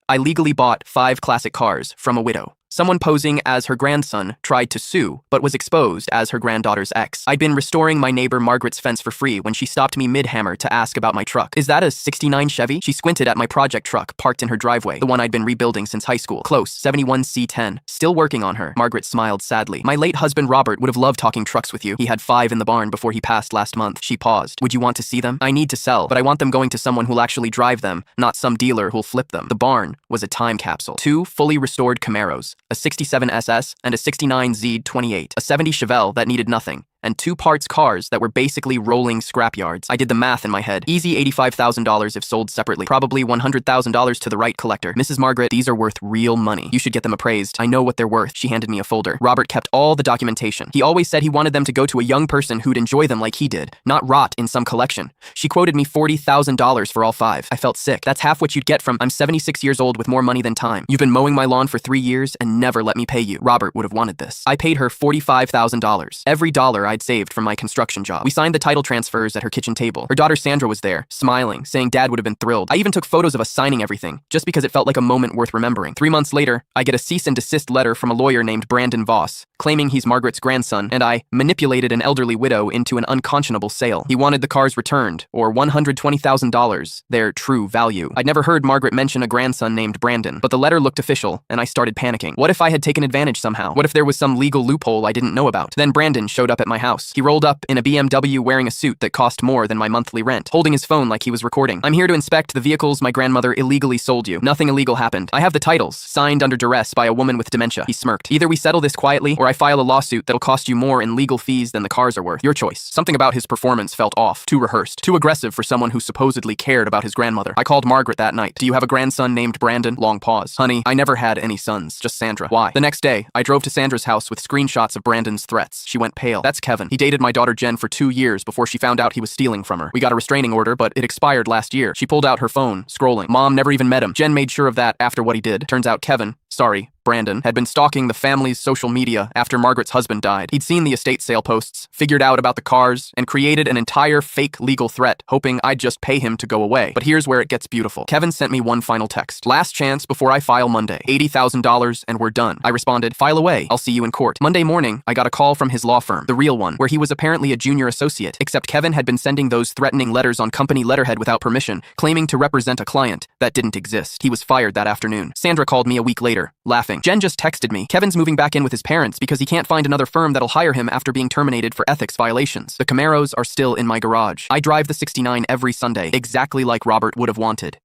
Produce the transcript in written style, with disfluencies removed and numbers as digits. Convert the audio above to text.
I legally bought 5 classic cars from a widow. Someone posing as her grandson tried to sue, but was exposed as her granddaughter's ex. I'd been restoring my neighbor Margaret's fence for free when she stopped me mid-hammer to ask about my truck. Is that a '69 Chevy? She squinted at my project truck parked in her driveway, the one I'd been rebuilding since high school. Close, 71 C10. Still working on her. Margaret smiled sadly. My late husband Robert would have loved talking trucks with you. He had 5 in the barn before he passed last month. She paused. Would you want to see them? I need to sell, but I want them going to someone who'll actually drive them, not some dealer who'll flip them. The barn was a time capsule. 2 fully restored Camaros, a 67 SS and a 69 Z28, a 70 Chevelle that needed nothing, and 2 parts cars that were basically rolling scrapyards. I did the math in my head. Easy $85,000 if sold separately. Probably $100,000 to the right collector. Mrs. Margaret, these are worth real money. You should get them appraised. I know what they're worth. She handed me a folder. Robert kept all the documentation. He always said he wanted them to go to a young person who'd enjoy them like he did, not rot in some collection. She quoted me $40,000 for all 5. I felt sick. That's half what you'd get from I'm 76 years old with more money than time. You've been mowing my lawn for 3 years and never let me pay you. Robert would have wanted this. I paid her $45,000. Every dollar I'd saved from my construction job. We signed the title transfers at her kitchen table. Her daughter Sandra was there, smiling, saying Dad would have been thrilled. I even took photos of us signing everything, just because it felt like a moment worth remembering. 3 months later, I get a cease and desist letter from a lawyer named Brandon Voss, claiming he's Margaret's grandson, and I manipulated an elderly widow into an unconscionable sale. He wanted the cars returned, or $120,000, their true value. I'd never heard Margaret mention a grandson named Brandon, but the letter looked official, and I started panicking. What if I had taken advantage somehow? What if there was some legal loophole I didn't know about? Then Brandon showed up at my house. He rolled up in a BMW wearing a suit that cost more than my monthly rent, holding his phone like he was recording. I'm here to inspect the vehicles my grandmother illegally sold you. Nothing illegal happened. I have the titles, signed under duress by a woman with dementia. He smirked. Either we settle this quietly, or I file a lawsuit that'll cost you more in legal fees than the cars are worth. Your choice. Something about his performance felt off, too rehearsed, too aggressive for someone who supposedly cared about his grandmother. I called Margaret that night. Do you have a grandson named Brandon? Long pause. Honey, I never had any sons, just Sandra. Why? The next day, I drove to Sandra's house with screenshots of Brandon's threats. She went pale. That's Kevin. He dated my daughter Jen for 2 years before she found out he was stealing from her. We got a restraining order, but it expired last year. She pulled out her phone, scrolling. Mom never even met him. Jen made sure of that after what he did. Turns out Kevin, Brandon, had been stalking the family's social media after Margaret's husband died. He'd seen the estate sale posts, figured out about the cars, and created an entire fake legal threat, hoping I'd just pay him to go away. But here's where it gets beautiful. Kevin sent me one final text. Last chance before I file Monday. $80,000 and we're done. I responded, file away. I'll see you in court. Monday morning, I got a call from his law firm, the real one, where he was apparently a junior associate, except Kevin had been sending those threatening letters on company letterhead without permission, claiming to represent a client that didn't exist. He was fired that afternoon. Sandra called me a week later, laughing. Jen just texted me. Kevin's moving back in with his parents because he can't find another firm that'll hire him after being terminated for ethics violations. The Camaros are still in my garage. I drive the 69 every Sunday, exactly like Robert would have wanted.